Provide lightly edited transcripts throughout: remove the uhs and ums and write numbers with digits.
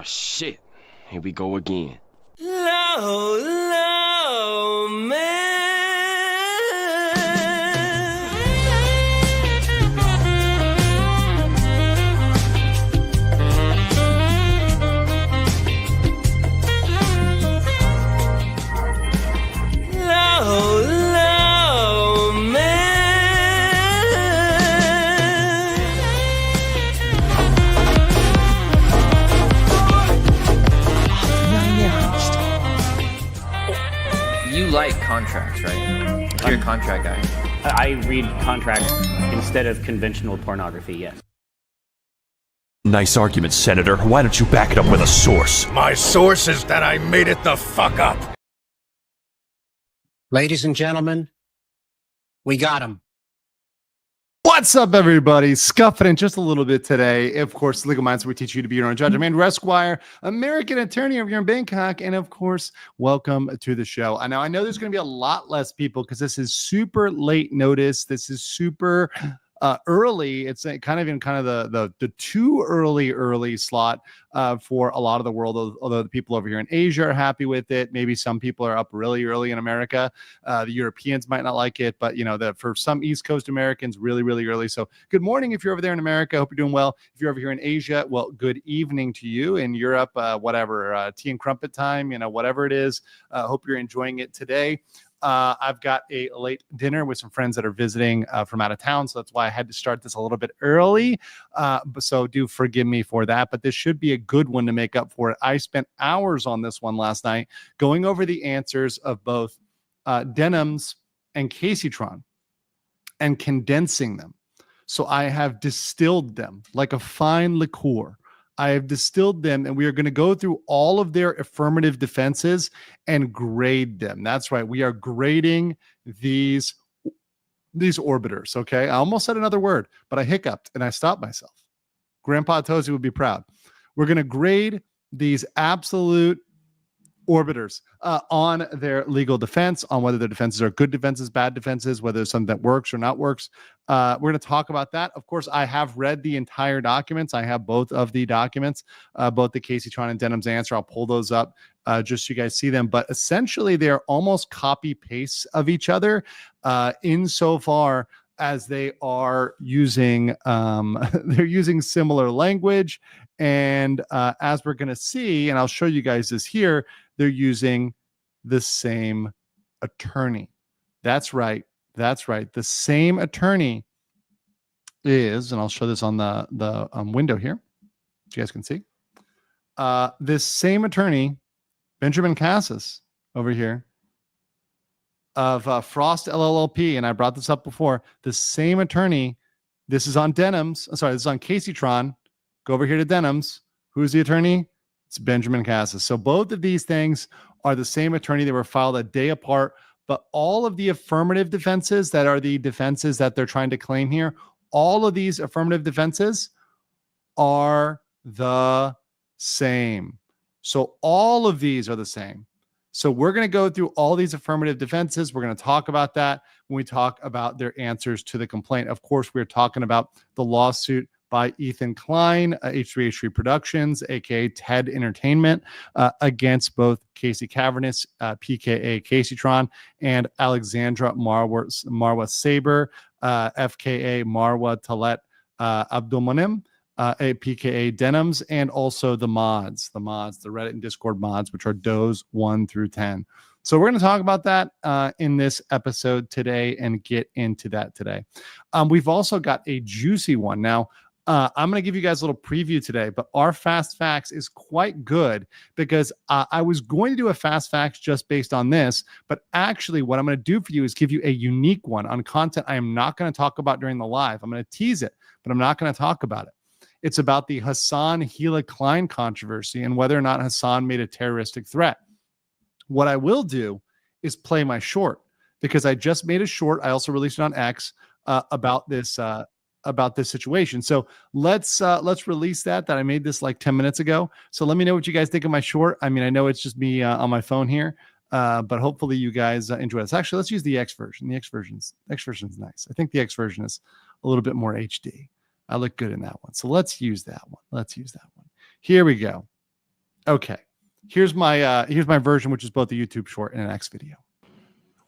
Oh shit, here we go again. Low, low, man. Low, low, man. You like contracts, right? You're a contract guy. I read contracts instead of conventional pornography, yes. Nice argument, Senator. Why don't you back it up with a source? My source is that I made it the fuck up. Ladies and gentlemen, we got him. What's up, everybody? Scuffing in just a little bit today. Of course, Legal Minds, where we teach you to be your own judge. I'm Andrew Esquire, American attorney over here in Bangkok. And of course, welcome to the show. Now, I know there's going to be a lot less people because this is super late notice. This is super early. It's kind of in the too early slot for a lot of the world, although the people over here in Asia are happy with it. Maybe some people are up really early in America. The Europeans might not like it, but for some East Coast Americans, really, really early. So good morning if you're over there in America. Hope you're doing well. If you're over here in Asia, well, good evening to you. In Europe, whatever, tea and crumpet time, whatever it is. Hope you're enjoying it today. I've got a late dinner with some friends that are visiting from out of town. So that's why I had to start this a little bit early. So do forgive me for that. But this should be a good one to make up for it. I spent hours on this one last night going over the answers of both Denims and Kaceytron and condensing them. So I have distilled them like a fine liqueur. I have distilled them, and we are going to go through all of their affirmative defenses and grade them. That's right. We are grading these orbiters, okay? I almost said another word, but I hiccuped, and I stopped myself. Grandpa Tozy would be proud. We're going to grade these absolute orbiters on their legal defense, on whether their defenses are good defenses, bad defenses, whether it's something that works or not works. We're going to talk about that. Of course, I have read the entire documents. I have both of the documents, both the Kaceytron and Denims answer. I'll pull those up just so you guys see them. But essentially, they're almost copy pastes of each other insofar as they are using they're using similar language. And as we're going to see, and I'll show you guys this here, they're using the same attorney. That's right. That's right. The same attorney is, and I'll show this on the window here, so you guys can see. This same attorney, Benjamin Cassis, over here, of Frost LLP, and I brought this up before. The same attorney. This is on Denims. Sorry, this is on Kaceytron. Go over here to Denims. Who's the attorney? It's Benjamin Cassis. So both of these things are the same attorney. They were filed a day apart, but all of the affirmative defenses that are the defenses that they're trying to claim here, all of these affirmative defenses are the same. So all of these are the same. So we're going to go through all these affirmative defenses. We're going to talk about that when we talk about their answers to the complaint. Of course, we're talking about the lawsuit by Ethan Klein, H3H3 Productions, aka TED Entertainment, against both Casey Cavernous, PKA Kaceytron, and Alexandra Marwa Saber, FKA Marwa Talet Abdulmonim, PKA Denims, and also the mods, the Reddit and Discord mods, which are DOEs 1 through 10. So we're going to talk about that in this episode today and get into that today. We've also got a juicy one. Now, I'm going to give you guys a little preview today, but our fast facts is quite good because I was going to do a fast facts just based on this, but actually what I'm going to do for you is give you a unique one on content I am not going to talk about during the live. I'm going to tease it, but I'm not going to talk about it. It's about the Hasan Klein controversy and whether or not Hasan made a terroristic threat. What I will do is play my short because I just made a short. I also released it on X about this situation. So let's release that I made this like 10 minutes ago. So let me know what you guys think of my short. I mean, I know it's just me on my phone here, but hopefully you guys enjoy this. Actually, let's use the X version. The X version's nice. I think the X version is a little bit more HD. I look good in that one. So let's use that one. Here we go. Okay. Here's my version, which is both the YouTube short and an X video.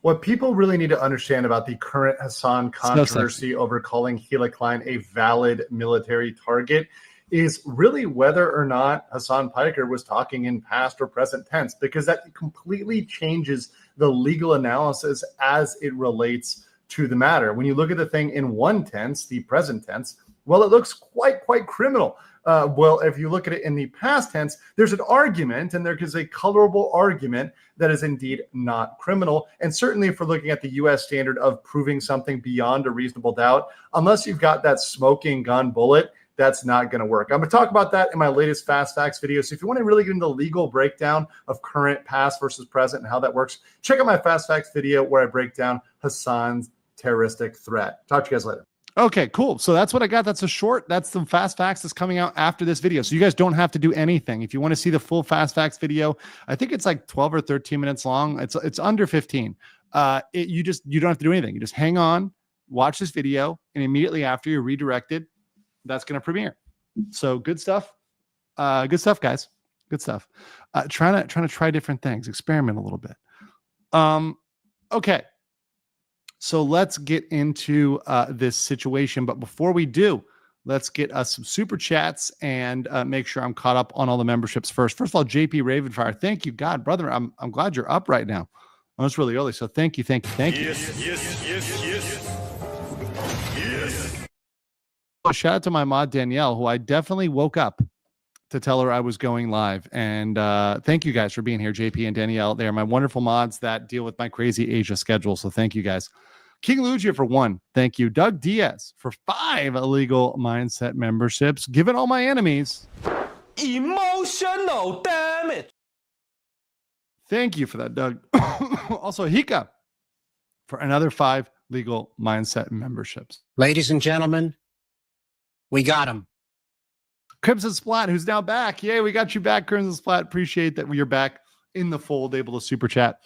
What people really need to understand about the current Hasan controversy over calling Klein a valid military target is really whether or not Hasan Piker was talking in past or present tense, because that completely changes the legal analysis as it relates to the matter. When you look at the thing in one tense, the present tense, well, it looks quite criminal. Well, if you look at it in the past tense, there's an argument, and there is a colorable argument that is indeed not criminal. And certainly if we're looking at the U.S. standard of proving something beyond a reasonable doubt, unless you've got that smoking gun bullet, that's not going to work. I'm going to talk about that in my latest Fast Facts video. So if you want to really get into the legal breakdown of current, past versus present and how that works, check out my Fast Facts video where I break down Hasan's terroristic threat. Talk to you guys later. Okay, cool. So that's what I got. That's a short. That's the Fast Facts that's coming out after this video. So you guys don't have to do anything. If you want to see the full Fast Facts video, I think it's like 12 or 13 minutes long. It's under 15. You don't have to do anything. You just hang on, watch this video, and immediately after you're redirected, that's going to premiere. So good stuff. Good stuff, guys. Good stuff. Trying to try different things, experiment a little bit. Okay. So let's get into this situation. But before we do, let's get us some super chats and make sure I'm caught up on all the memberships first. First of all, JP Ravenfire, thank you, God, brother. I'm glad you're up right now. Oh, it's really early, so thank you. Yes. Shout out to my mod Danielle, who I definitely woke up to tell her I was going live. And thank you guys for being here, JP and Danielle. They are my wonderful mods that deal with my crazy Asia schedule. So thank you guys. King Lugia for 1. Thank you. Doug Diaz for 5 illegal mindset memberships. Given all my enemies. Emotional damage. Thank you for that, Doug. Also, Hika for another 5 legal mindset memberships. Ladies and gentlemen, we got him. Crimson Splat, who's now back. Yay, we got you back, Crimson Splat. Appreciate that you're back in the fold, able to super chat.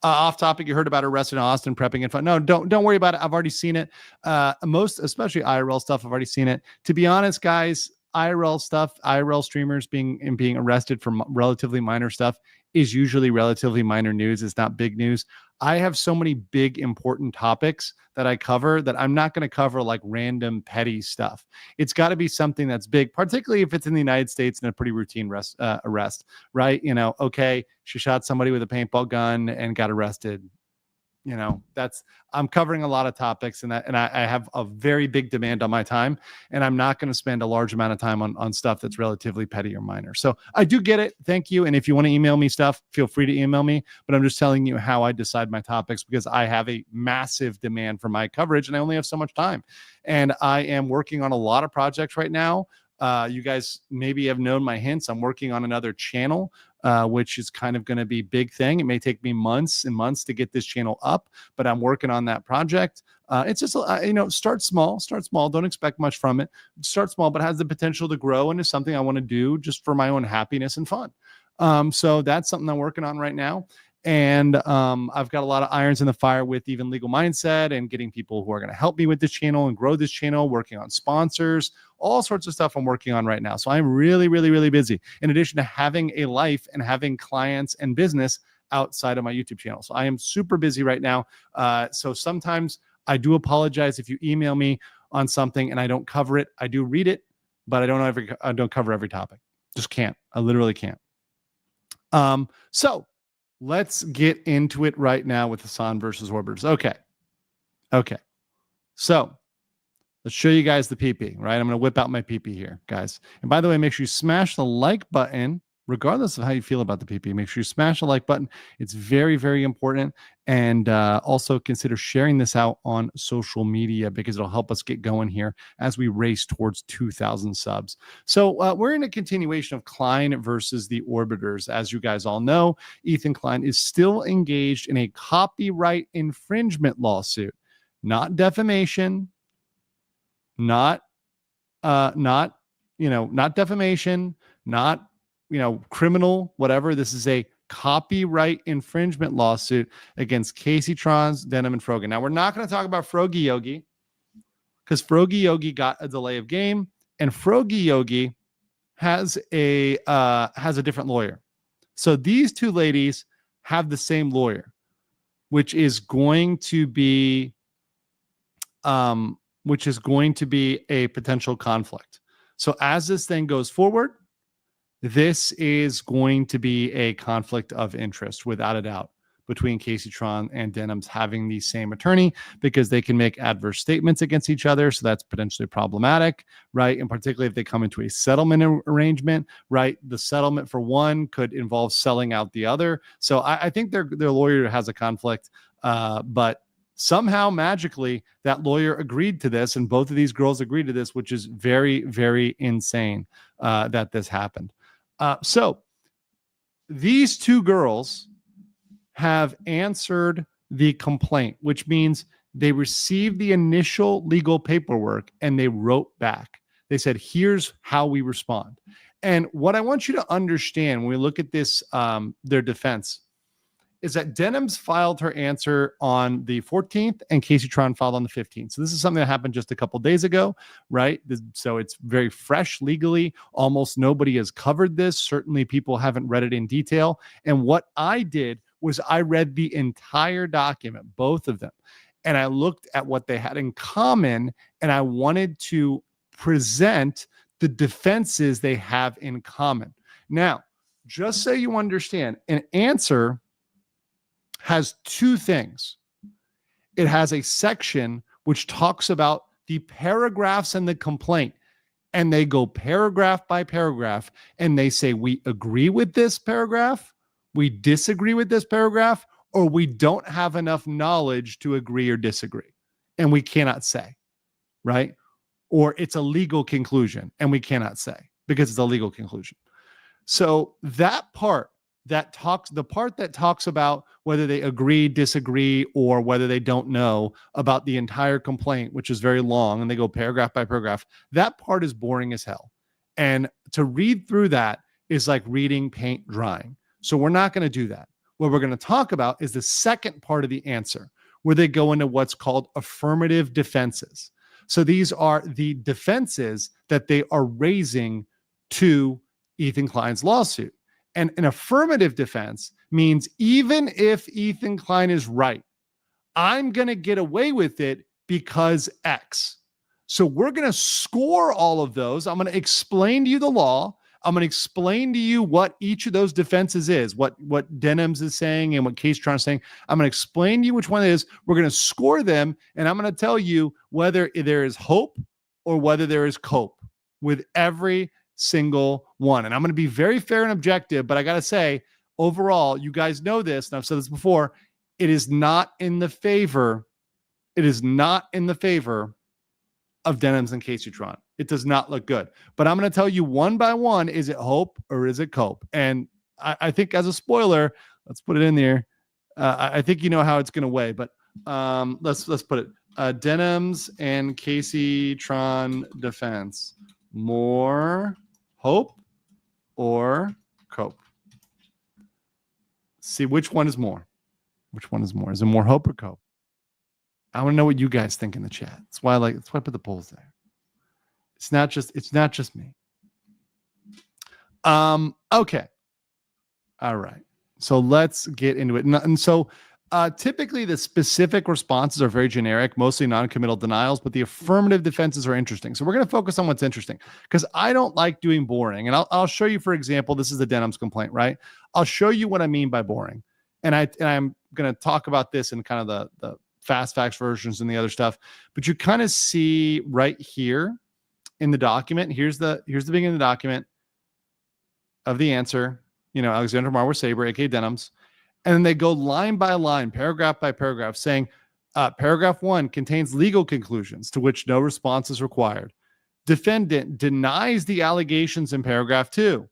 Off topic, you heard about arrested in Austin, prepping and fun. No, don't worry about it. I've already seen it. Especially IRL stuff, I've already seen it. To be honest, guys, IRL stuff, IRL streamers being arrested for relatively minor stuff is usually relatively minor news. It's not big news. I have so many big, important topics that I cover that I'm not going to cover like random petty stuff. It's got to be something that's big, particularly if it's in the United States in a pretty routine arrest, right? You know, okay, she shot somebody with a paintball gun and got arrested. You know, I'm covering a lot of topics, and I have a very big demand on my time, and I'm not going to spend a large amount of time on stuff that's relatively petty or minor. So I do get it. Thank you. And if you want to email me stuff, feel free to email me, but I'm just telling you how I decide my topics because I have a massive demand for my coverage and I only have so much time. And I am working on a lot of projects right now. You guys maybe have known my hints. I'm working on another channel, which is kind of going to be a big thing. It may take me months and months to get this channel up, but I'm working on that project. It's just, start small. Don't expect much from it. Start small, but has the potential to grow into something I want to do just for my own happiness and fun. So that's something I'm working on right now. And I've got a lot of irons in the fire with even legal mindset and getting people who are going to help me with this channel and grow this channel, working on sponsors, all sorts of stuff I'm working on right now. So I'm really, really, really busy in addition to having a life and having clients and business outside of my YouTube channel. So I am super busy right now. So sometimes I do apologize if you email me on something and I don't cover it. I do read it, but I don't cover every topic. Just can't. I literally can't. So let's get into it right now with Hasan versus Orbiters. Okay. So let's show you guys the PP, right? I'm going to whip out my PP here, guys. And by the way, make sure you smash the like button, regardless of how you feel about the PP. Make sure you smash the like button. It's very, very important. And also consider sharing this out on social media because it'll help us get going here as we race towards 2,000 subs. So we're in a continuation of Klein versus the Orbiters. As you guys all know, Ethan Klein is still engaged in a copyright infringement lawsuit, not defamation, not defamation, not criminal, whatever. This is a copyright infringement lawsuit against Kaceytron's Denim and Frogan. Now, we're not going to talk about Frogi Yogi because Frogi Yogi got a delay of game, and Frogi Yogi has a different lawyer. So these two ladies have the same lawyer, which is going to be a potential conflict. So as this thing goes forward, this is going to be a conflict of interest without a doubt between Kaceytron and Denims having the same attorney, because they can make adverse statements against each other. So that's potentially problematic, right? And particularly if they come into a settlement arrangement, right? The settlement for one could involve selling out the other. So I think their lawyer has a conflict, but somehow magically that lawyer agreed to this, and both of these girls agreed to this, which is very, very insane that this happened. So these two girls have answered the complaint, which means they received the initial legal paperwork and they wrote back. They said, here's how we respond. And what I want you to understand when we look at this, their defense, is that Denims filed her answer on the 14th and Kaceytron filed on the 15th. So this is something that happened just a couple days ago, right? So it's very fresh legally. Almost nobody has covered this. Certainly people haven't read it in detail. And what I did was I read the entire document, both of them, and I looked at what they had in common, and I wanted to present the defenses they have in common. Now, just so you understand, an answer has two things. It has a section which talks about the paragraphs in the complaint, and they go paragraph by paragraph, and they say, we agree with this paragraph, we disagree with this paragraph, or we don't have enough knowledge to agree or disagree, and we cannot say, right? Or it's a legal conclusion, and we cannot say because it's a legal conclusion. So that part that talks about whether they agree, disagree, or whether they don't know about the entire complaint, which is very long, and they go paragraph by paragraph, that part is boring as hell. And to read through that is like reading paint drying. So we're not going to do that. What we're going to talk about is the second part of the answer, where they go into what's called affirmative defenses. So these are the defenses that they are raising to Ethan Klein's lawsuit. And an affirmative defense means even if Ethan Klein is right, I'm going to get away with it because X. So we're going to score all of those. I'm going to explain to you the law. I'm going to explain to you what each of those defenses is, what Denims is saying and what Kaceytron is saying. I'm going to explain to you which one it is. We're going to score them, and I'm going to tell you whether there is hope or whether there is cope with every single one. And I'm going to be very fair and objective, but I got to say, overall, you guys know this, and I've said this before, it is not in the favor of Denims and Kaceytron. It does not look good. But I'm going to tell you one by one, is it hope or is it cope? And I think as a spoiler, let's put it in there. I think you know how it's going to weigh, but let's put it. Denims and Kaceytron defense. More hope or cope? See which one is more. Which one is more? Is it more hope or cope? I want to know what you guys think in the chat. That's why I put the polls there. It's not just me. Okay. All right. So let's get into it. And so typically the specific responses are very generic, mostly non-committal denials, but the affirmative defenses are interesting. So we're going to focus on what's interesting, because I don't like doing boring. And I'll show you, for example, this is the Denims complaint, right? I'll show you what I mean by boring. And I'm going to talk about this in kind of the fast facts versions and the other stuff, but you kind of see right here in the document, here's the beginning of the document of the answer, Alexander Marwer Saber, aka Denims. And then they go line by line, paragraph by paragraph, saying paragraph 1 contains legal conclusions to which no response is required. Defendant denies the allegations in paragraph 2.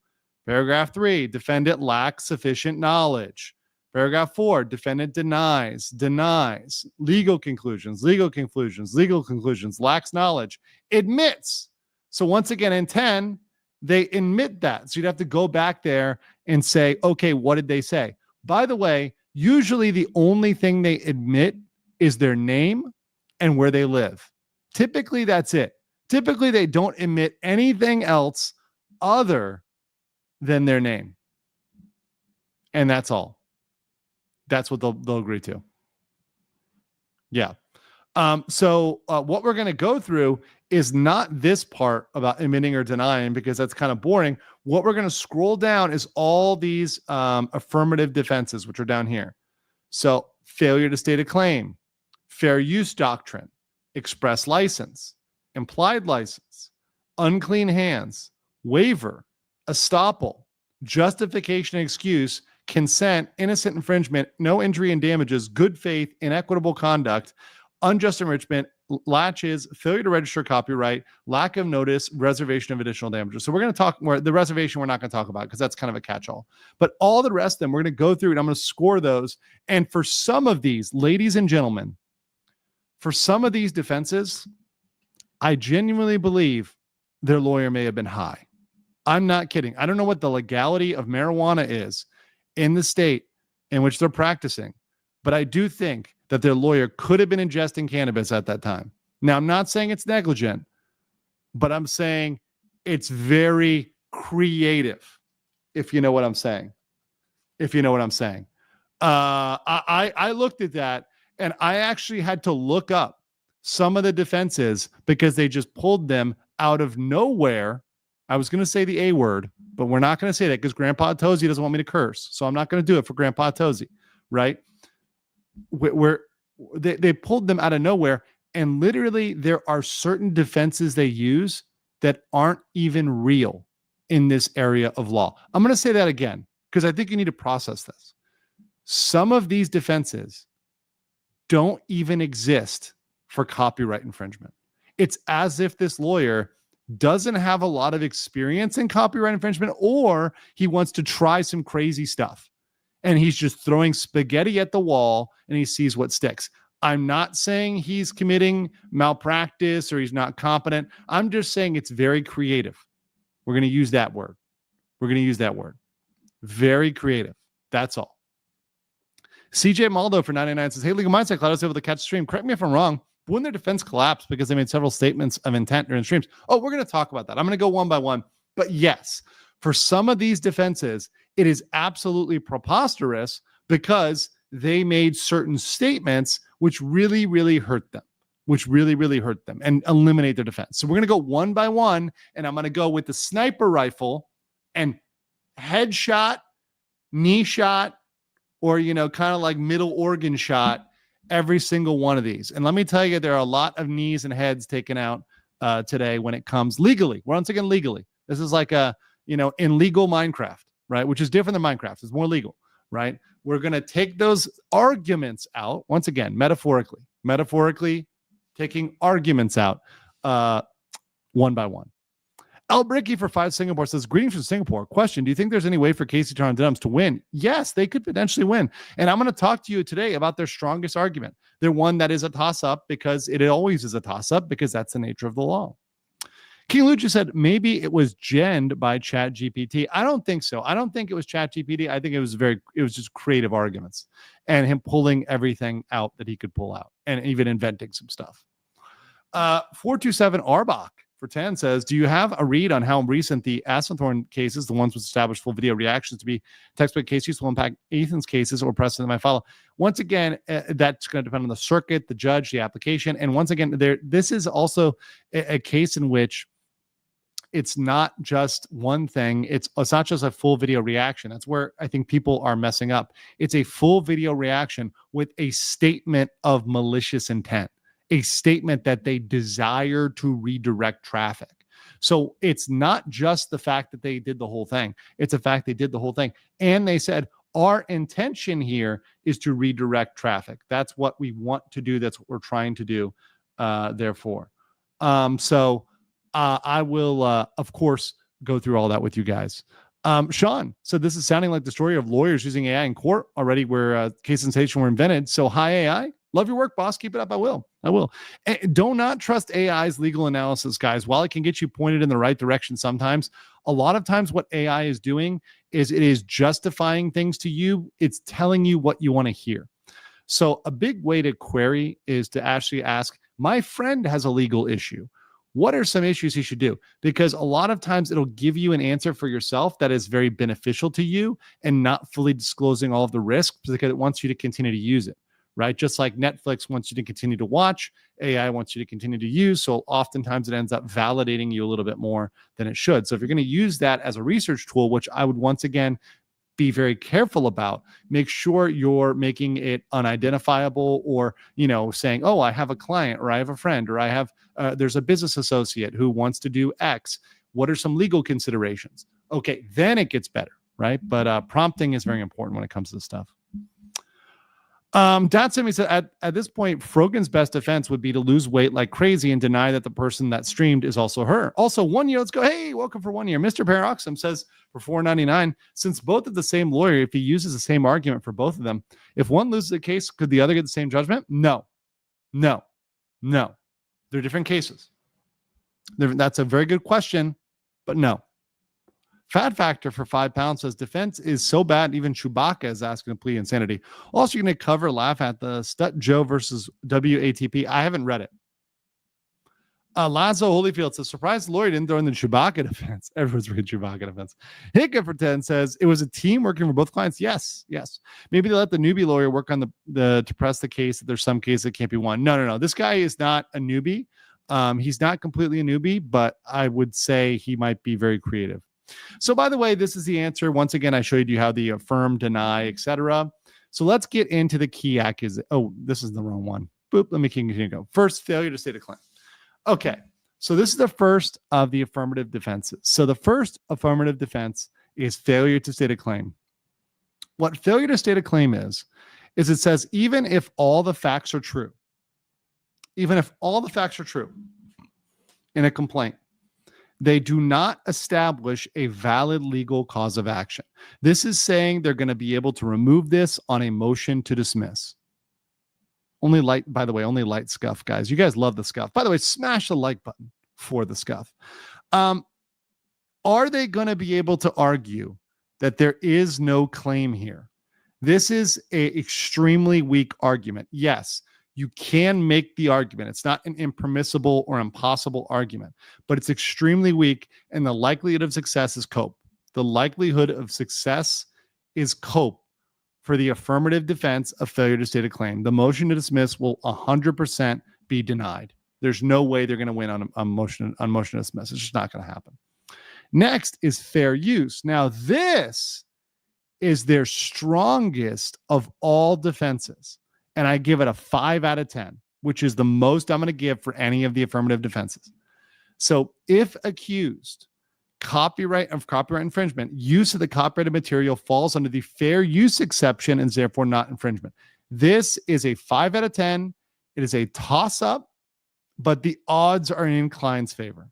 Paragraph 3, defendant lacks sufficient knowledge. Paragraph 4, defendant denies, legal conclusions, lacks knowledge, admits. So once again, in 10, they admit that. So you'd have to go back there and say, okay, what did they say? By the way, usually the only thing they admit is their name and where they live. Typically, that's it. Typically, they don't admit anything else other than their name. And that's all. That's what they'll agree to. Yeah. So what we're going to go through is not this part about admitting or denying, because that's kind of boring. What we're going to scroll down is all these affirmative defenses, which are down here. So failure to state a claim, fair use doctrine, express license, implied license, unclean hands, waiver, estoppel, justification and excuse, consent, innocent infringement, no injury and damages, good faith, inequitable conduct, unjust enrichment, latches, failure to register copyright, lack of notice, reservation of additional damages. So we're going to talk more. The reservation we're not going to talk about because that's kind of a catch-all. But all the rest of them, we're going to go through and I'm going to score those. And for some of these, ladies and gentlemen, for some of these defenses, I genuinely believe their lawyer may have been high. I'm not kidding. I don't know what the legality of marijuana is in the state in which they're practicing, but I do think that their lawyer could have been ingesting cannabis at that time. Now, I'm not saying it's negligent, but I'm saying it's very creative, if you know what I'm saying. If you know what I'm saying. I looked at that, and I actually had to look up some of the defenses because they just pulled them out of nowhere. I was going to say the A word, but we're not going to say that because Grandpa Tozy doesn't want me to curse. So I'm not going to do it for Grandpa Tozy, right? Where they pulled them out of nowhere, and literally there are certain defenses they use that aren't even real in this area of law. I'm going to say that again because I think you need to process this. Some of these defenses don't even exist for copyright infringement. It's as if this lawyer doesn't have a lot of experience in copyright infringement, or he wants to try some crazy stuff. And he's just throwing spaghetti at the wall and he sees what sticks. I'm not saying he's committing malpractice or he's not competent. I'm just saying it's very creative. We're going to use that word. We're going to use that word. Very creative. That's all. CJ Maldo for 99 says, hey, Legal Mindset Cloud, I was able to catch the stream. Correct me if I'm wrong. But when their defense collapsed because they made several statements of intent during streams. Oh, we're going to talk about that. I'm going to go one by one. But yes, for some of these defenses, it is absolutely preposterous because they made certain statements which really, really hurt them, and eliminate their defense. So we're going to go one by one, and I'm going to go with the sniper rifle and headshot, knee shot, or, kind of like middle organ shot, every single one of these. And let me tell you, there are a lot of knees and heads taken out today when it comes legally. Once again, legally. This is like in legal Minecraft, right? Which is different than Minecraft. It's more legal, right? We're going to take those arguments out. Once again, metaphorically taking arguments out one by one. El Bricky for 5 Singapore says, greetings from Singapore. Question, do you think there's any way for Kaceytron and Denims to win? Yes, they could potentially win. And I'm going to talk to you today about their strongest argument. They're one that is a toss-up because it always is a toss-up because that's the nature of the law. King Lucha said, maybe it was genned by ChatGPT. I don't think so. I don't think it was ChatGPT. I think it was just creative arguments and him pulling everything out that he could pull out and even inventing some stuff. 427 Arbach for 10 says, do you have a read on how recent the Assenthorn cases, the ones with established full video reactions to be textbook case use, will impact Ethan's cases or precedent that might follow? Once again, that's going to depend on the circuit, the judge, the application. And once again, this is also a case in which it's not just one thing. It's not just a full video reaction. That's where I think people are messing up. It's a full video reaction with a statement of malicious intent, a statement that they desire to redirect traffic. So it's not just the fact that they did the whole thing. It's the fact they did the whole thing. And they said, our intention here is to redirect traffic. That's what we want to do. That's what we're trying to do, therefore. I will, of course, go through all that with you guys. Sean said, this is sounding like the story of lawyers using AI in court already where case sensation were invented. So hi, AI. Love your work, boss. Keep it up. I will. And do not trust AI's legal analysis, guys. While it can get you pointed in the right direction sometimes, a lot of times what AI is doing is it is justifying things to you. It's telling you what you want to hear. So a big way to query is to actually ask, my friend has a legal issue. What are some issues he should do? Because a lot of times it'll give you an answer for yourself that is very beneficial to you and not fully disclosing all of the risks because it wants you to continue to use it, right? Just like Netflix wants you to continue to watch, AI wants you to continue to use. So oftentimes it ends up validating you a little bit more than it should. So if you're going to use that as a research tool, which I would once again be very careful about, make sure you're making it unidentifiable or, saying, oh, I have a client or I have a friend or I have, there's a business associate who wants to do X. What are some legal considerations? Okay, then it gets better, right? But prompting is very important when it comes to this stuff. Datsumi said at this point, Frogan's best defense would be to lose weight like crazy and deny that the person that streamed is also her. Also, 1 year, let's go. Hey, welcome for 1 year. Mr. Paroxysm says for $4.99, since both of the same lawyer, if he uses the same argument for both of them, if one loses a case, could the other get the same judgment? No. They're different cases. That's a very good question, but no. Fat Factor for £5 says defense is so bad, even Chewbacca is asking to plead insanity. Also, you're going to cover laugh at the Stut Joe versus WATP. I haven't read it. Lazo Holyfield says, surprised the lawyer didn't throw in the Chewbacca defense. Everyone's reading Chewbacca defense. Hiccup for 10 says, it was a team working for both clients. Yes. Maybe they let the newbie lawyer work on the to press the case that there's some case that can't be won. No. This guy is not a newbie. He's not completely a newbie, but I would say he might be very creative. So, by the way, this is the answer. Once again, I showed you how the affirm, deny, etc. So let's get into the key accusation. Oh, this is the wrong one. Boop. Let me continue to go. First, failure to state a claim. Okay. So this is the first of the affirmative defenses. So the first affirmative defense is failure to state a claim. What failure to state a claim is it says even if all the facts are true, in a complaint, they do not establish a valid legal cause of action. This is saying they're going to be able to remove this on a motion to dismiss. Only light scuff, guys. You guys love the scuff. By the way, smash the like button for the scuff. Are they going to be able to argue that there is no claim here? This is an extremely weak argument. Yes, you can make the argument. It's not an impermissible or impossible argument, but it's extremely weak, and the likelihood of success is cope. The likelihood of success is cope for the affirmative defense of failure to state a claim. The motion to dismiss will 100% be denied. There's no way they're going to win on motion to dismiss. It's just not going to happen. Next is fair use. Now, this is their strongest of all defenses. And I give it a 5 out of 10, which is the most I'm going to give for any of the affirmative defenses. So if accused copyright infringement, use of the copyrighted material falls under the fair use exception and is therefore not infringement. This is a 5 out of 10. It is a toss-up, but the odds are in Klein's favor.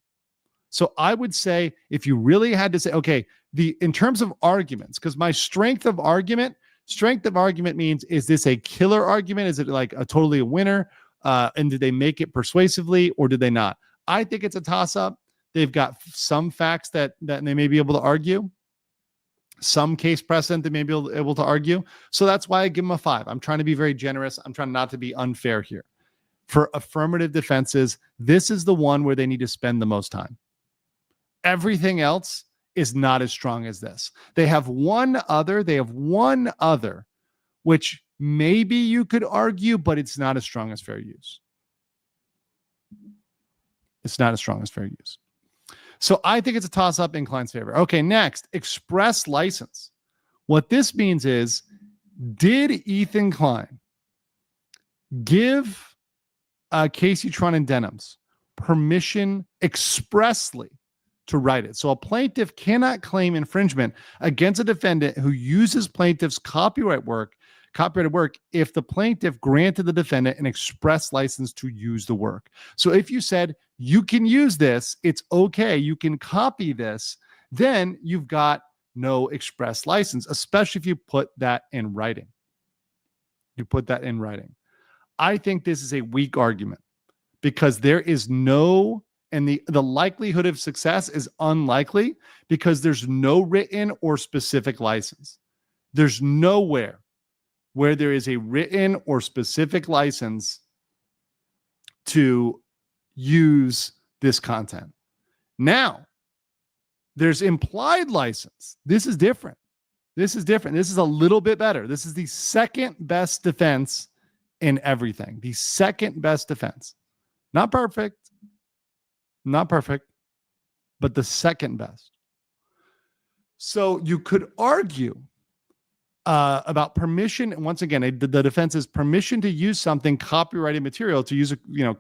So I would say if you really had to say, okay, in terms of arguments, because my strength of argument means, is this a killer argument? Is it like totally a winner? And did they make it persuasively or did they not? I think it's a toss-up. They've got some facts that they may be able to argue, some case precedent they may be able to argue. So that's why I give them a 5. I'm trying to be very generous. I'm trying not to be unfair here. For affirmative defenses, this is the one where they need to spend the most time. Everything else is not as strong as this. They have one other, which maybe you could argue, but it's not as strong as fair use. So I think it's a toss-up in Klein's favor. Okay, next, express license. What this means is, did Ethan Klein give Kaceytron and Denims permission expressly to write it? So a plaintiff cannot claim infringement against a defendant who uses plaintiff's copyrighted work if the plaintiff granted the defendant an express license to use the work. So if you said, you can use this, it's okay, you can copy this, then you've got no express license, especially if you put that in writing. I think this is a weak argument because there is no, and the likelihood of success is unlikely because there's no written or specific license. There's nowhere where there is a written or specific license to use this content. Now, there's implied license. This is different. This is different. This is a little bit better. This is the second best defense in everything. The second best defense. Not perfect. Not perfect, but the second best. So you could argue about permission. And once again, the defense is permission to use something copyrighted material, to use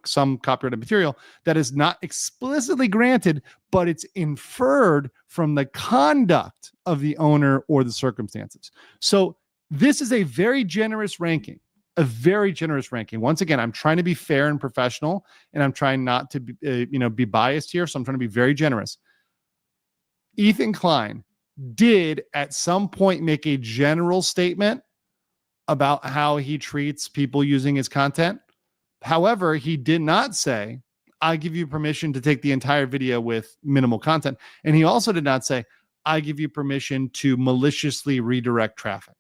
some copyrighted material that is not explicitly granted, but it's inferred from the conduct of the owner or the circumstances. So this is a very generous ranking. A very generous ranking. Once again, I'm trying to be fair and professional, and I'm trying not to be biased here. So I'm trying to be very generous. Ethan Klein did at some point make a general statement about how he treats people using his content. However, he did not say, I give you permission to take the entire video with minimal content. And he also did not say, I give you permission to maliciously redirect traffic.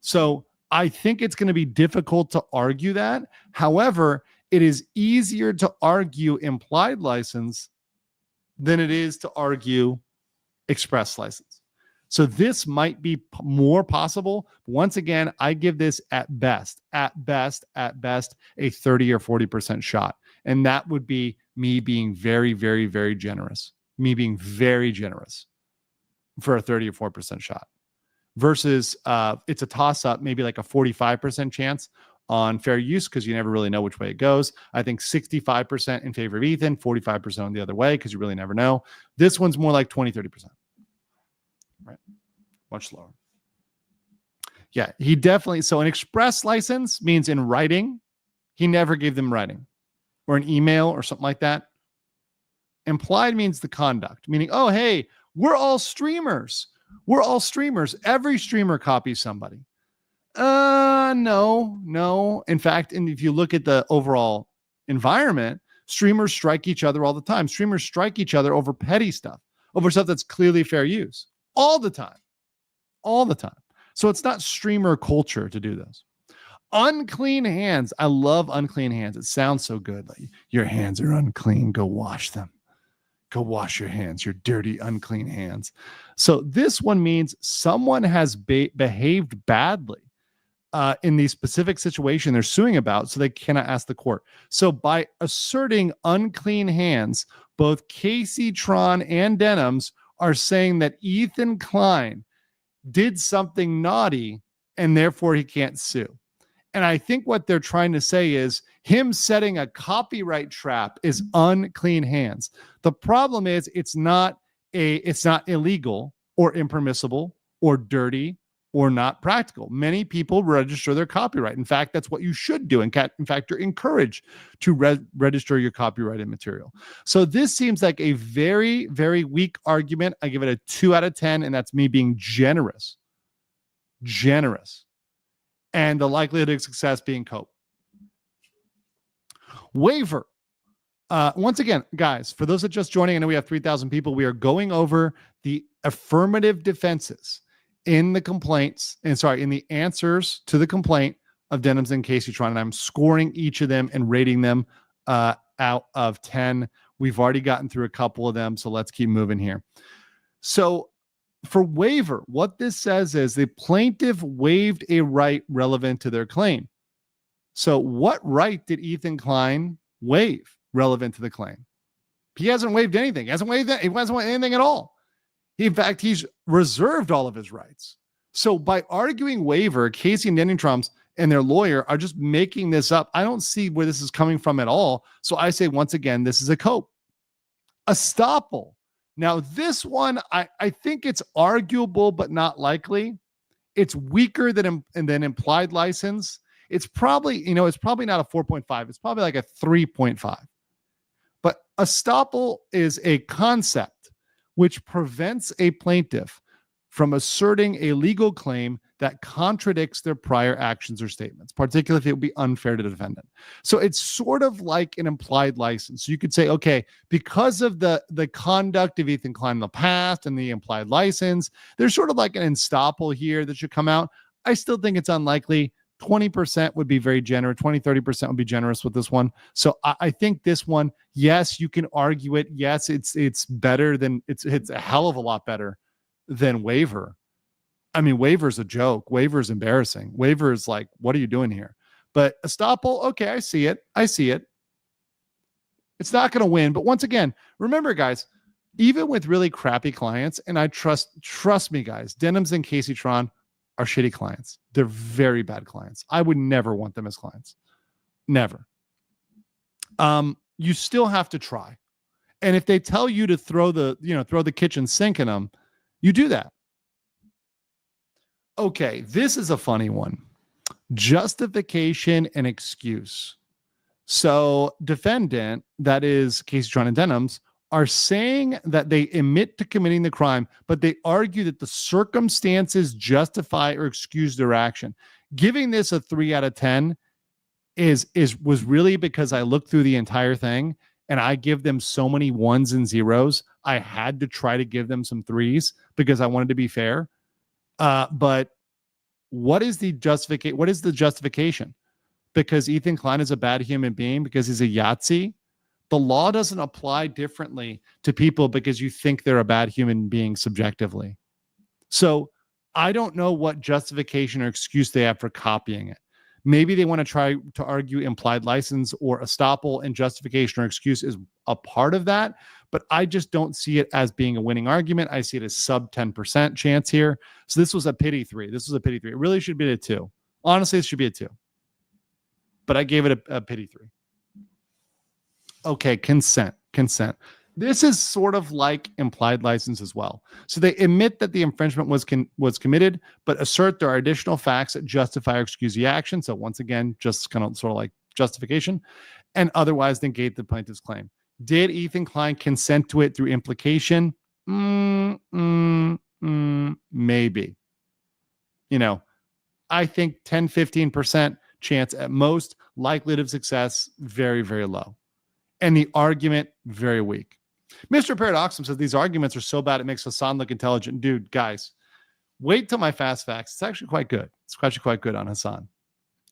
So I think it's going to be difficult to argue that. However, it is easier to argue implied license than it is to argue express license. So this might be more possible. Once again, I give this at best, a 30 or 40% shot. And that would be me being very, very, very generous. Me being very generous for a 30 or 4% shot. Versus it's a toss-up, maybe like a 45% chance on fair use, because you never really know which way it goes. I think 65% in favor of Ethan, 45% on the other way, because you really never know. This one's more like 20, 30%. Right? Much lower. Yeah, he definitely. So an express license means in writing. He never gave them writing or an email or something like that. Implied means the conduct, meaning, oh, hey, we're all streamers. We're all streamers. Every streamer copies somebody. No. In fact, and if you look at the overall environment, streamers strike each other all the time. Streamers strike each other over petty stuff, over stuff that's clearly fair use. All the time. So it's not streamer culture to do this. Unclean hands. I love unclean hands. It sounds so good. Like, your hands are unclean. Go wash them. Go wash your hands, your dirty, unclean hands. So this one means someone has behaved badly in the specific situation they're suing about, so they cannot ask the court. So by asserting unclean hands, both Kaceytron and Denims are saying that Ethan Klein did something naughty and therefore he can't sue. And I think what they're trying to say is him setting a copyright trap is unclean hands. The problem is it's not illegal or impermissible or dirty or not practical. Many people register their copyright. In fact, that's what you should do. In fact, you're encouraged to register your copyrighted material. So this seems like a very, very weak argument. I give it a 2 out of 10, and that's me being generous. Generous. And the likelihood of success being cope. Waiver. Once again, guys, for those that just joining, I know we have 3,000 people. We are going over the affirmative defenses in the complaints, in the answers to the complaint of Denims and Kaceytron, and I'm scoring each of them and rating them out of 10. We've already gotten through a couple of them, so let's keep moving here. So for waiver, what this says is the plaintiff waived a right relevant to their claim. So what right did Ethan Klein waive relevant to the claim? He hasn't waived anything. He hasn't waived anything at all. In fact, he's reserved all of his rights. So by arguing waiver, Casey and Denims and their lawyer are just making this up. I don't see where this is coming from at all. So I say, once again, this is a cope. Estoppel. Now, this one, I think it's arguable, but not likely. It's weaker than implied license. It's probably, it's probably not a 4.5. It's probably like a 3.5. But estoppel is a concept which prevents a plaintiff from asserting a legal claim that contradicts their prior actions or statements, particularly if it would be unfair to the defendant. So it's sort of like an implied license. So you could say, okay, because of the conduct of Ethan Klein in the past and the implied license, there's sort of like an estoppel here that should come out. I still think it's unlikely, 20% would be very generous. 20-30% would be generous with this one. So I think this one, yes, you can argue it. Yes, it's better than it's a hell of a lot better than waiver. I mean, waiver's a joke. Waiver's embarrassing. Waiver is like, what are you doing here? But estoppel, okay, I see it. It's not going to win. But once again, remember, guys, even with really crappy clients, and I trust me, guys, Denims and Kaceytron are shitty clients. They're very bad clients. I would never want them as clients. Never. You still have to try. And if they tell you to throw the kitchen sink in them, you do that. Okay, this is a funny one. Justification and excuse. So defendant, that is Kaceytron and Denims, are saying that they admit to committing the crime, but they argue that the circumstances justify or excuse their action. Giving this a 3 out of 10 was really because I looked through the entire thing and I give them so many 1s and 0s. I had to try to give them some 3s because I wanted to be fair. But what is the justification? Because Ethan Klein is a bad human being because he's a Yahtzee? The law doesn't apply differently to people because you think they're a bad human being subjectively. So I don't know what justification or excuse they have for copying it. Maybe they want to try to argue implied license or estoppel, and justification or excuse is a part of that. But I just don't see it as being a winning argument. I see it as sub 10% chance here. So this was a pity 3. It really should be a 2. Honestly, it should be a 2. But I gave it a pity 3. Okay, consent. This is sort of like implied license as well. So they admit that the infringement was committed, but assert there are additional facts that justify or excuse the action. So once again, just kind of sort of like justification, and otherwise negate the plaintiff's claim. Did Ethan Klein consent to it through implication? Maybe. I think 10-15% chance at most. Likelihood of success, very, very low. And the argument, very weak. Mr. Paradoxum says these arguments are so bad it makes Hasan look intelligent. Dude, guys, wait till my fast facts. It's actually quite good. It's actually quite good on Hasan.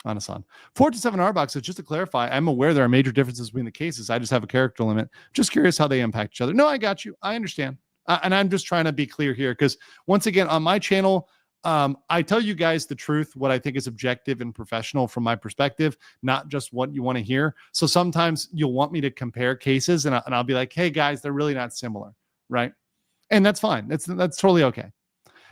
427 RBox says, just to clarify, I'm aware there are major differences between the cases. I just have a character limit. Just curious how they impact each other. No, I got you. I understand. And I'm just trying to be clear here because once again, on my channel, I tell you guys the truth, what I think is objective and professional from my perspective, not just what you want to hear. So sometimes you'll want me to compare cases and I'll be like, hey guys, they're really not similar, right? And that's fine. That's totally okay.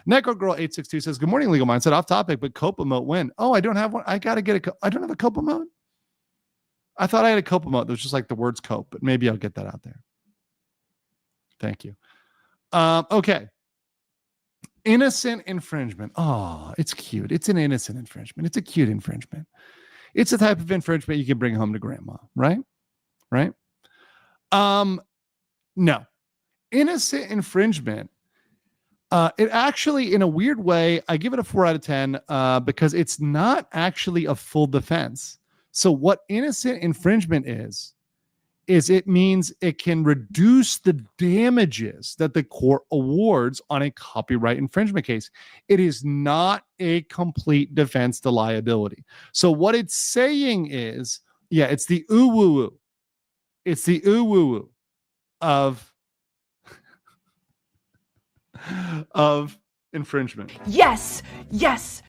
Necro Girl 862 says, good morning, Legal Mindset. Off topic, but cope emote win. Oh, I don't have one. I got to get I don't have a cope emote. I thought I had a cope emote that was just like the words cope, but maybe I'll get that out there. Thank you. Okay. Innocent infringement. Oh, it's cute. It's an innocent infringement. It's a cute infringement. It's a type of infringement you can bring home to grandma, right? Right? No. Innocent infringement. It actually, in a weird way, I give it a 4 out of 10 because it's not actually a full defense. So what innocent infringement is it means it can reduce the damages that the court awards on a copyright infringement case. It is not a complete defense to liability. So what it's saying is, yeah, it's the ooh-woo-woo. It's the ooh-woo-woo of infringement. Yes. Just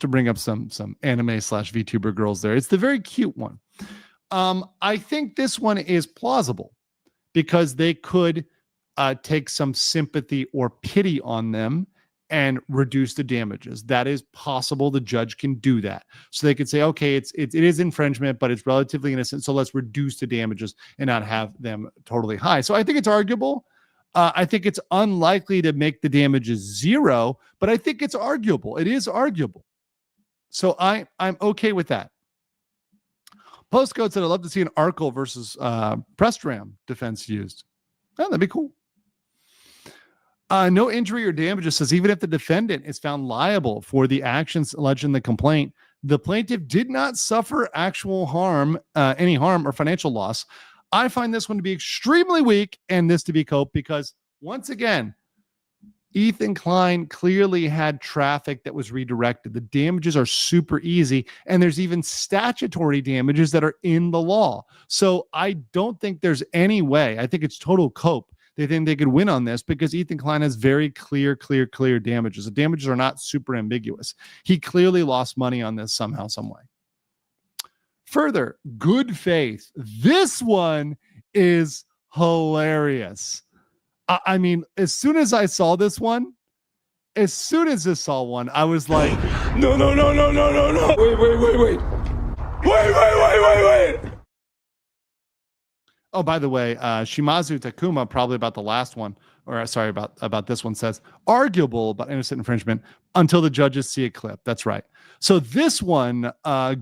to bring up some anime/VTuber girls there. It's the very cute one. I think this one is plausible because they could take some sympathy or pity on them and reduce the damages. That is possible. The judge can do that. So they could say, okay, it is infringement, but it's relatively innocent. So let's reduce the damages and not have them totally high. So I think it's arguable. I think it's unlikely to make the damages 0, but I think it's arguable. It is arguable. So I'm okay with that. Postcode said, I'd love to see an Arkle versus Prestram defense used. Oh, that'd be cool. No injury or damages says, even if the defendant is found liable for the actions alleged in the complaint, the plaintiff did not suffer actual harm, any harm or financial loss. I find this one to be extremely weak and this to be cope because, once again, Ethan Klein clearly had traffic that was redirected. The damages are super easy, and there's even statutory damages that are in the law. So I don't think there's any way. I think it's total cope. They think they could win on this because Ethan Klein has very clear damages. The damages are not super ambiguous. He clearly lost money on this somehow, some way. Further, good faith. This one is hilarious. I mean, as soon as I saw this one, I was like, No. Wait. oh, by the way, Shimazu Takuma, probably about the last one, or sorry, about this one, says, arguable about innocent infringement until the judges see a clip. That's right. So this one,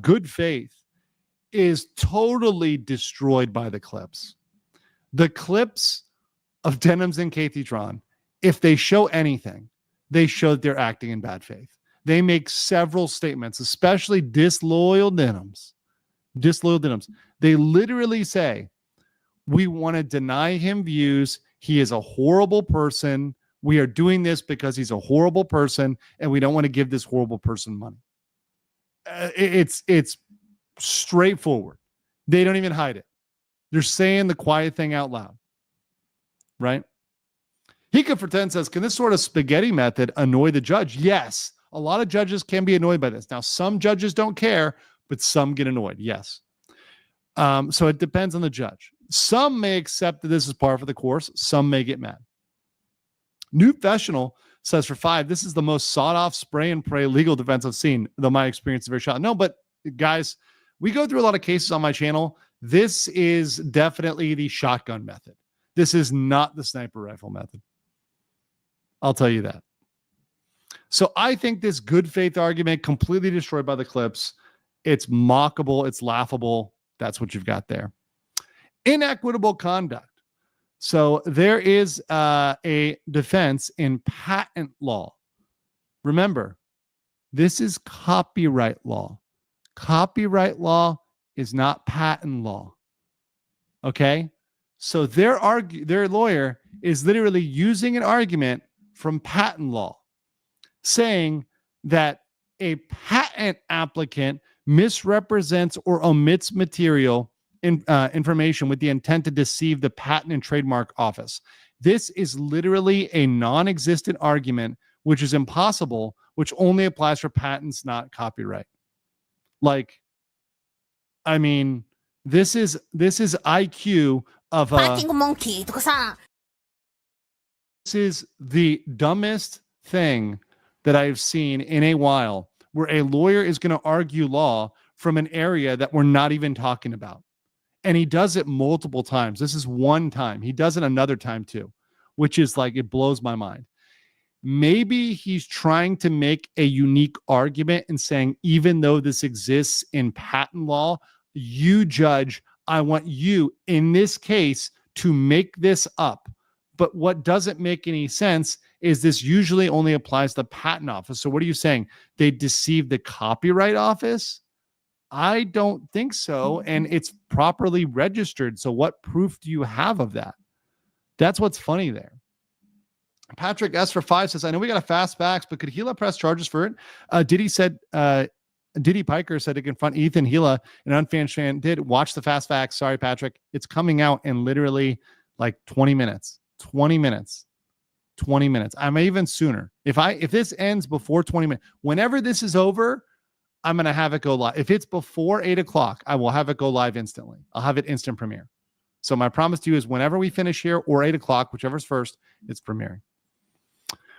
good faith, is totally destroyed by the clips. The clips of Denims and Kaceytron, if they show anything, they show that they're acting in bad faith. They make several statements, especially disloyal Denims. They literally say, we want to deny him views. He is a horrible person. We are doing this because he's a horrible person, and we don't want to give this horrible person money. It's straightforward. They don't even hide it. They're saying the quiet thing out loud. Right? Hika for 10 says, can this sort of spaghetti method annoy the judge? Yes. A lot of judges can be annoyed by this. Now, some judges don't care, but some get annoyed. Yes. So it depends on the judge. Some may accept that this is par for the course. Some may get mad. New Professional says for 5, this is the most sought-off spray and pray legal defense I've seen, though my experience is very shot. No, but guys, we go through a lot of cases on my channel. This is definitely the shotgun method. This is not the sniper rifle method. I'll tell you that. So I think this good faith argument completely destroyed by the clips. It's mockable. It's laughable. That's what you've got there. Inequitable conduct. So there is a defense in patent law. Remember, this is copyright law. Copyright law is not patent law. Okay? So their lawyer is literally using an argument from patent law, saying that a patent applicant misrepresents or omits material information with the intent to deceive the Patent and Trademark Office. This is literally a non-existent argument, which is impossible, which only applies for patents, not copyright. Like, I mean, this is IQ of monkey. This is the dumbest thing that I've seen in a while, where a lawyer is going to argue law from an area that we're not even talking about. And he does it multiple times. This is one time. He does it another time too, which is like, it blows my mind. Maybe he's trying to make a unique argument and saying, even though this exists in patent law, you judge, I want you in this case to make this up. But what doesn't make any sense is this usually only applies to the patent office. So what are you saying? They deceived the copyright office? I don't think so. And it's properly registered. So what proof do you have of that? That's what's funny there. Patrick S for 5 says, I know we got a fast facts, but could Gila press charges for it? Diddy Piker said to confront Ethan Gila, an unfan fan did. Watch the fast facts. Sorry, Patrick. It's coming out in literally like 20 minutes. 20 minutes. I may even sooner. If this ends before 20 minutes, whenever this is over, I'm going to have it go live. If it's before 8 o'clock, I will have it go live instantly. I'll have it instant premiere. So my promise to you is whenever we finish here or 8 o'clock, whichever's first, it's premiering.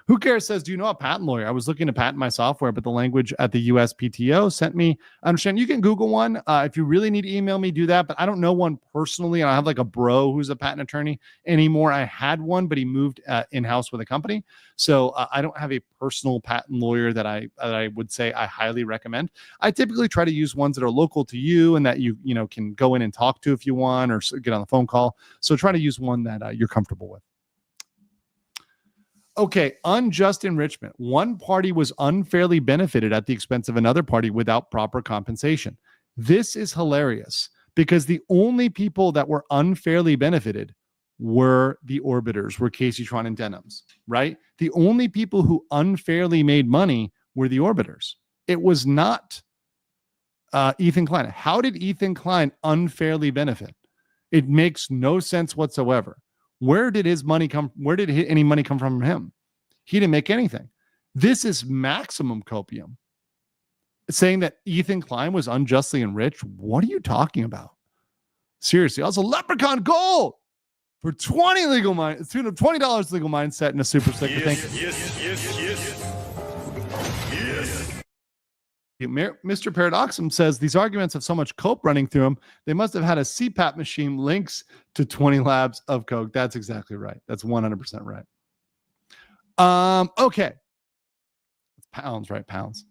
Who cares says, do you know a patent lawyer? I was looking to patent my software, but the language at the USPTO sent me. I understand you can Google one. If you really need to email me, do that. But I don't know one personally. And I have like a bro who's a patent attorney anymore. I had one, but he moved in-house with a company. So I don't have a personal patent lawyer that I would say I highly recommend. I typically try to use ones that are local to you and that you can go in and talk to if you want or get on the phone call. So try to use one that you're comfortable with. Okay, unjust enrichment. One party was unfairly benefited at the expense of another party without proper compensation. This is hilarious because the only people that were unfairly benefited were the orbiters, were Kaceytron and Denims, right? The only people who unfairly made money were the orbiters. It was not Ethan Klein. How did Ethan Klein unfairly benefit? It makes no sense whatsoever. Where did his money come? Where did any money come from him? He didn't make anything. This is maximum copium. Saying that Ethan Klein was unjustly enriched. What are you talking about? Seriously. Also, Leprechaun Gold for 20 legal mind, $20 legal mindset and a super sticker. Thank you. Mr. Paradoxum says these arguments have so much cope running through them, they must have had a CPAP machine links to 20 labs of coke. That's exactly right. That's 100% right. Okay. It's pounds, right? Pounds.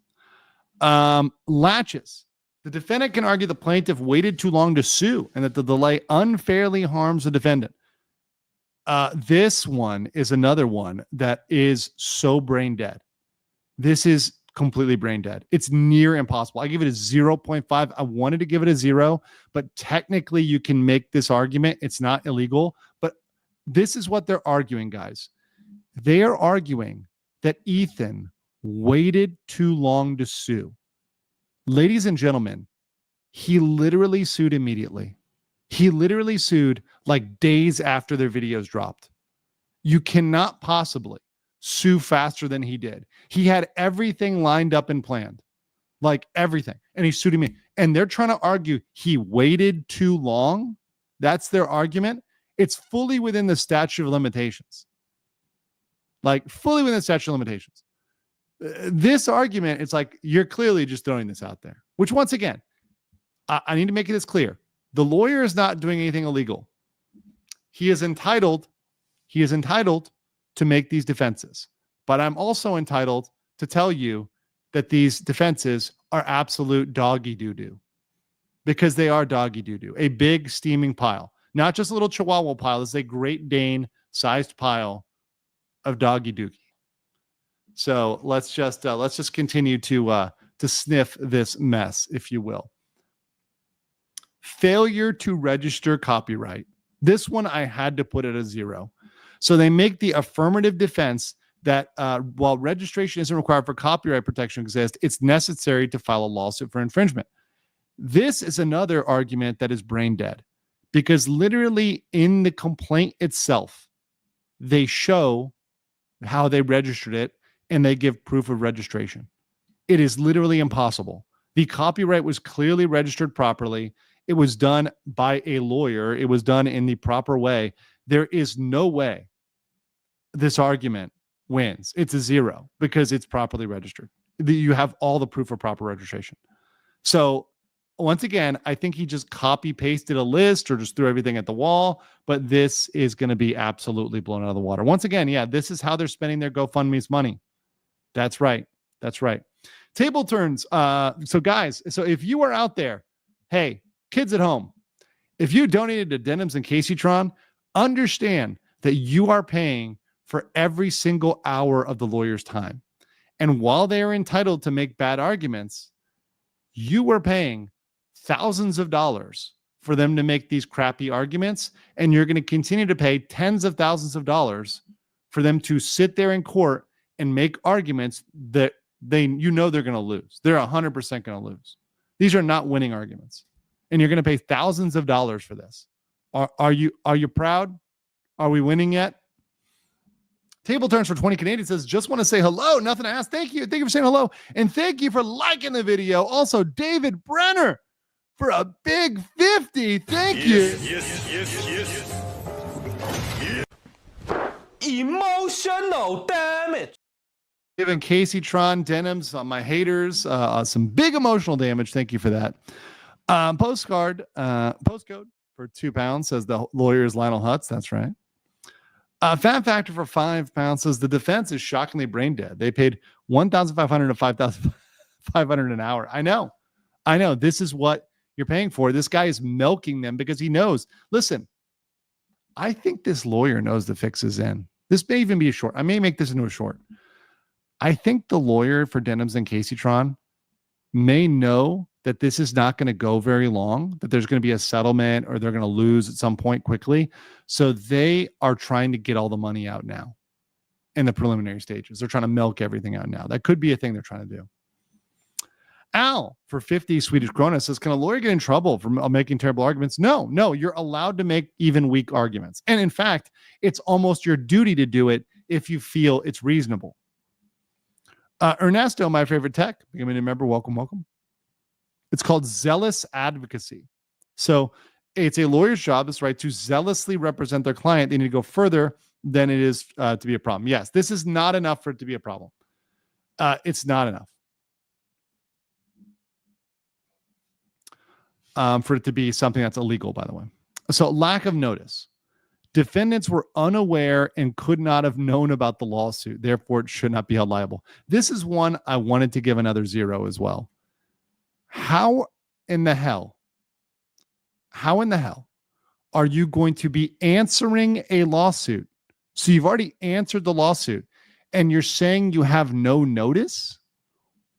Latches. The defendant can argue the plaintiff waited too long to sue and that the delay unfairly harms the defendant. This one is another one that is so brain dead. This is completely brain dead. It's near impossible. I give it a 0.5. I wanted to give it a 0, but technically you can make this argument. It's not illegal, but this is what they're arguing, guys. They are arguing that Ethan waited too long to sue. Ladies and gentlemen, he literally sued immediately. He literally sued like days after their videos dropped. You cannot possibly sue faster than he did. He had everything lined up and planned, like everything. And he sued me. And they're trying to argue he waited too long. That's their argument. It's fully within the statute of limitations. Like fully within the statute of limitations. This argument, it's like you're clearly just throwing this out there, which once again, I need to make this clear. The lawyer is not doing anything illegal. He is entitled to make these defenses. But I'm also entitled to tell you that these defenses are absolute doggy doo-doo. Because they are doggy doo-doo. A big steaming pile. Not just a little Chihuahua pile. This is a Great Dane sized pile of doggy doogie. So let's just continue to sniff this mess, if you will. Failure to register copyright. This one I had to put at a 0. So they make the affirmative defense that while registration isn't required for copyright protection to exist, it's necessary to file a lawsuit for infringement. This is another argument that is brain dead because literally in the complaint itself, they show how they registered it and they give proof of registration. It is literally impossible. The copyright was clearly registered properly. It was done by a lawyer. It was done in the proper way. There is no way this argument wins. It's a 0 because it's properly registered. You have all the proof of proper registration. So once again, I think he just copy pasted a list or just threw everything at the wall, but this is going to be absolutely blown out of the water. Once again, yeah, this is how they're spending their GoFundMe's money. That's right. That's right. Table turns. So guys, so if you are out there, hey, kids at home, if you donated to Denims and Kaceytron, understand that you are paying for every single hour of the lawyer's time. And while they are entitled to make bad arguments, you are paying thousands of dollars for them to make these crappy arguments. And you're going to continue to pay tens of thousands of dollars for them to sit there in court and make arguments that they're going to lose. They're 100% going to lose. These are not winning arguments. And you're going to pay thousands of dollars for this. Are you proud? Are we winning yet? Table turns for 20 Canadian says, just want to say hello. Nothing to ask. Thank you. Thank you for saying hello. And thank you for liking the video. Also, David Brenner for a big 50. Thank you. Yes. Emotional damage. Giving Kaceytron, Denims, my haters, some big emotional damage. Thank you for that. Postcode for £2 says the lawyer is Lionel Hutz. That's right. Fan Factor for £5 says the defense is shockingly brain dead. They paid $1,500 to $5,500 an hour. I know. This is what you're paying for. This guy is milking them because he knows. Listen, I think this lawyer knows the fix is in. This may even be a short. I may make this into a short. I think the lawyer for Denims and Kaceytron may know that this is not going to go very long, that there's going to be a settlement or they're going to lose at some point quickly. So they are trying to get all the money out now in the preliminary stages. They're trying to milk everything out now. That could be a thing they're trying to do. Al, for 50 Swedish krona, says, can a lawyer get in trouble for making terrible arguments? No, you're allowed to make even weak arguments. And in fact, it's almost your duty to do it if you feel it's reasonable. Ernesto, my favorite tech, becoming a member, welcome. It's called zealous advocacy. So it's a lawyer's job, that's right, to zealously represent their client. They need to go further than it is to be a problem. Yes, this is not enough for it to be a problem. It's not enough. For it to be something that's illegal, by the way. So lack of notice. Defendants were unaware and could not have known about the lawsuit. Therefore, it should not be held liable. This is one I wanted to give another 0 as well. How in the hell are you going to be answering a lawsuit? So you've already answered the lawsuit and you're saying you have no notice?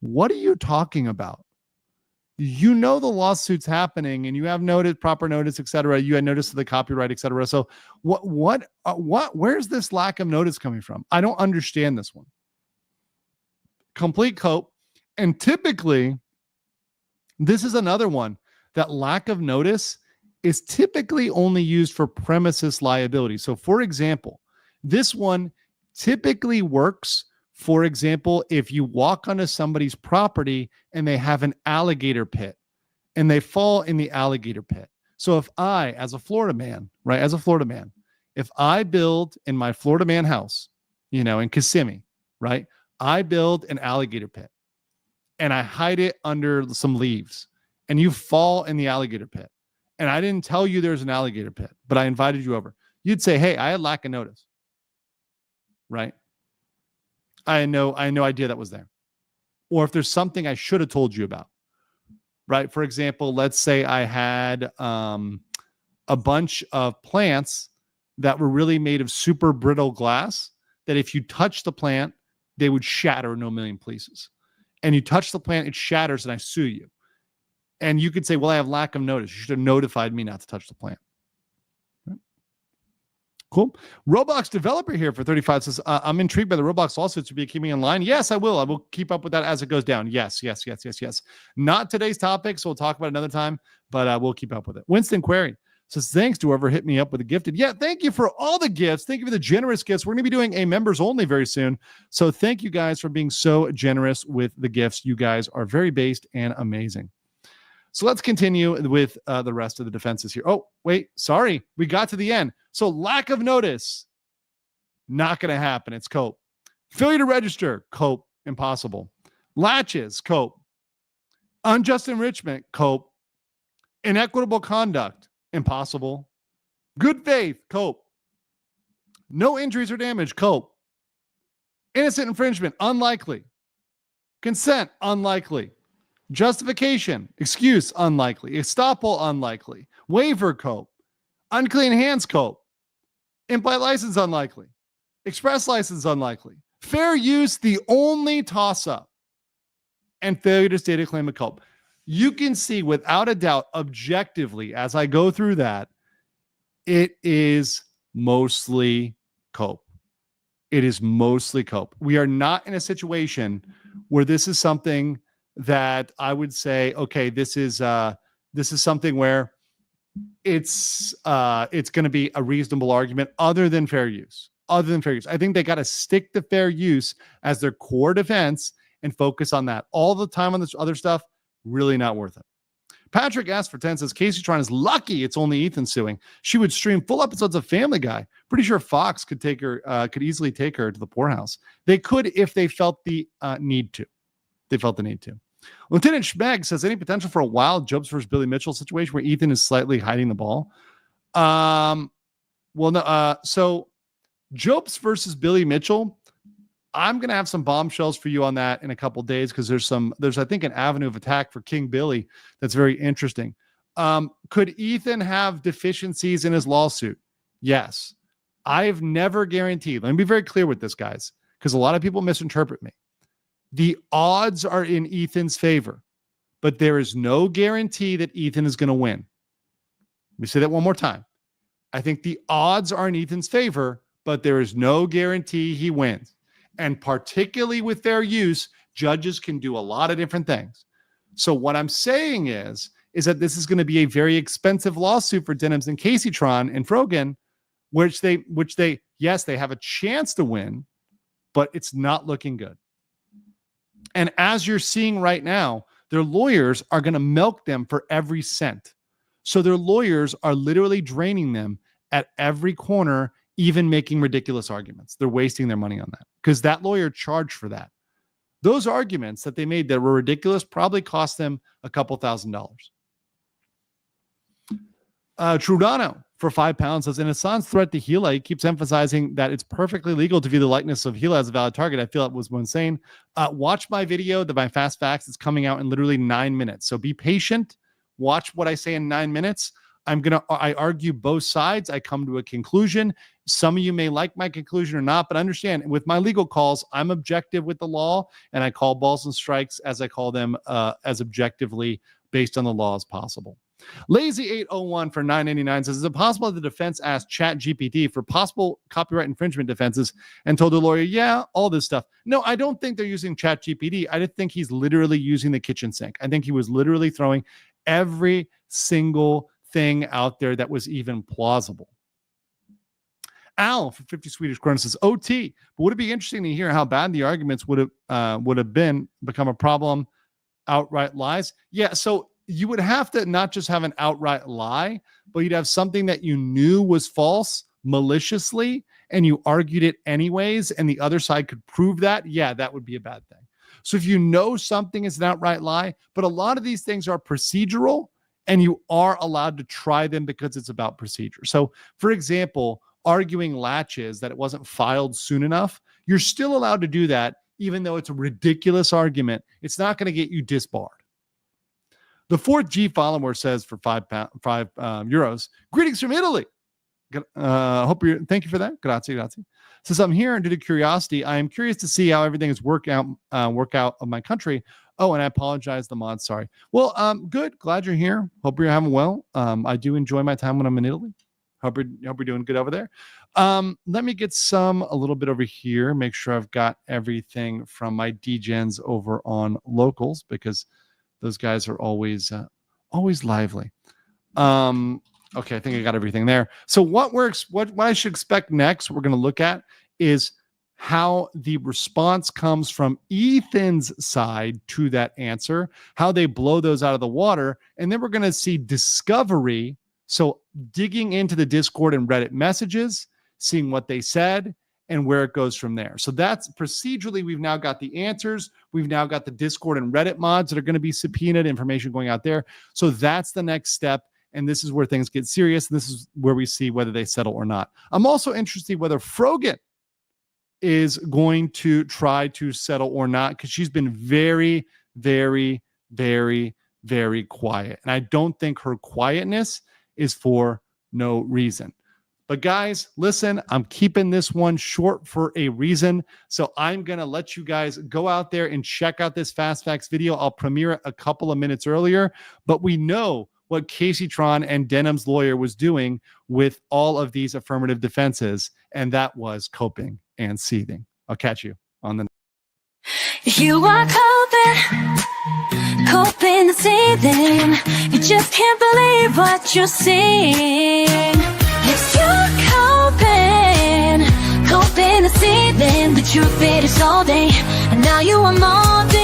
What are you talking about? You know the lawsuit's happening and you have notice, proper notice, etc. You had notice of the copyright, etc. So where's this lack of notice coming from? I don't understand this one. Complete cope. And typically, this is another one that lack of notice is typically only used for premises liability. So for example, this one typically works. For example, if you walk onto somebody's property and they have an alligator pit and they fall in the alligator pit. So if I, as a Florida man, if I build in my Florida man house, in Kissimmee, right, I build an alligator pit and I hide it under some leaves and you fall in the alligator pit and I didn't tell you there's an alligator pit, but I invited you over. You'd say, hey, I had lack of notice, right? I had no idea that was there. Or if there's something I should have told you about, right? For example, let's say I had a bunch of plants that were really made of super brittle glass that if you touch the plant, they would shatter in a million pieces. And you touch the plant, it shatters and I sue you. And you could say, well, I have lack of notice. You should have notified me not to touch the plant. Cool. Roblox developer here for 35 says, I'm intrigued by the Roblox lawsuits to be keeping in line. Yes, I will. I will keep up with that as it goes down. Yes. Not today's topic, so we'll talk about it another time, but we'll keep up with it. Winston Query says, thanks to whoever hit me up with a gifted. Yeah, thank you for all the gifts. Thank you for the generous gifts. We're going to be doing a members only very soon. So thank you guys for being so generous with the gifts. You guys are very based and amazing. So let's continue with the rest of the defenses here. Oh, wait, sorry. We got to the end. So lack of notice, not going to happen. It's cope. Failure to register, cope, impossible. Latches, cope. Unjust enrichment, cope. Inequitable conduct, impossible. Good faith, cope. No injuries or damage, cope. Innocent infringement, unlikely. Consent, unlikely. Justification, excuse, unlikely. Estoppel, unlikely. Waiver, cope. Unclean hands, cope. Implied license, unlikely. Express license, unlikely. Fair use, the only toss-up. And failure to state a claim of cope. You can see without a doubt, objectively, as I go through that, it is mostly cope. It is mostly cope. We are not in a situation where this is something that I would say, okay, this is something where it's going to be a reasonable argument other than fair use. I think they got to stick to fair use as their core defense and focus on that. All the time on this other stuff, really not worth it. Patrick asked for 10 says, Kaceytron is lucky it's only Ethan suing. She would stream full episodes of Family Guy. Pretty sure Fox could easily take her to the poorhouse. They could if they felt the need to. Lieutenant Schmeg says, any potential for a wild Jobs versus Billy Mitchell situation where Ethan is slightly hiding the ball? Well, no. So Jobs versus Billy Mitchell, I'm going to have some bombshells for you on that in a couple of days because there's I think an avenue of attack for King Billy that's very interesting. Could Ethan have deficiencies in his lawsuit? Yes. I've never guaranteed. Let me be very clear with this, guys, because a lot of people misinterpret me. The odds are in Ethan's favor, but there is no guarantee that Ethan is going to win. Let me say that one more time. I think the odds are in Ethan's favor, but there is no guarantee he wins. And particularly with fair use, judges can do a lot of different things. So what I'm saying is that this is going to be a very expensive lawsuit for Denims and Kaceytron and Frogan, which they, yes, they have a chance to win, but it's not looking good. And as you're seeing right now, their lawyers are going to milk them for every cent. So their lawyers are literally draining them at every corner, even making ridiculous arguments. They're wasting their money on that because that lawyer charged for that. Those arguments that they made that were ridiculous probably cost them a couple $1,000s. Trudano for £5 says, in Hasan's threat to Gila, he keeps emphasizing that it's perfectly legal to view the likeness of Gila as a valid target. I feel it was insane. Watch my video, my fast facts. It's coming out in literally 9 minutes. So be patient. Watch what I say in 9 minutes. I argue both sides. I come to a conclusion. Some of you may like my conclusion or not, but understand with my legal calls, I'm objective with the law and I call balls and strikes as I call them as objectively based on the law as possible. Lazy801 for $9.99 says, is it possible that the defense asked ChatGPT for possible copyright infringement defenses and told the lawyer, yeah, all this stuff? No, I don't think they're using ChatGPT. I just think he's literally using the kitchen sink. I think he was literally throwing every single thing out there that was even plausible. Al for 50 Swedish kroner says, OT, but would it be interesting to hear how bad the arguments would have become a problem? Outright lies? Yeah, so you would have to not just have an outright lie, but you'd have something that you knew was false maliciously and you argued it anyways, and the other side could prove that. Yeah, that would be a bad thing. So if you know something is an outright lie, but a lot of these things are procedural and you are allowed to try them because it's about procedure. So for example, arguing latches that it wasn't filed soon enough, you're still allowed to do that, even though it's a ridiculous argument. It's not going to get you disbarred. The fourth G follower says for €5, greetings from Italy. Thank you for that. Grazie. Says, I'm here due to curiosity. I am curious to see how everything is work out of my country. Oh, and I apologize, the mod. Sorry. Well, good. Glad you're here. Hope you're having well. I do enjoy my time when I'm in Italy. Hope you're doing good over there. Let me get a little bit over here. Make sure I've got everything from my DGens over on locals because those guys are always lively. Okay, I think I got everything there. So what I should expect next, we're going to look at is how the response comes from Ethan's side to that answer, how they blow those out of the water, and then we're going to see discovery. So digging into the Discord and Reddit messages, seeing what they said, and where it goes from there. So that's procedurally, we've now got the answers. We've now got the Discord and Reddit mods that are going to be subpoenaed, information going out there. So that's the next step. And this is where things get serious. And this is where we see whether they settle or not. I'm also interested whether Frogan is going to try to settle or not, because she's been very, very, very, very quiet. And I don't think her quietness is for no reason. But guys, listen, I'm keeping this one short for a reason. So I'm going to let you guys go out there and check out this Fast Facts video. I'll premiere it a couple of minutes earlier, but we know what Kaceytron and Denims' lawyer was doing with all of these affirmative defenses, and that was coping and seething. I'll catch you on the next. You are coping and seething. You just can't believe what you're seeing. Yes, you're coping and seething. The truth it is all day, and now you are molding.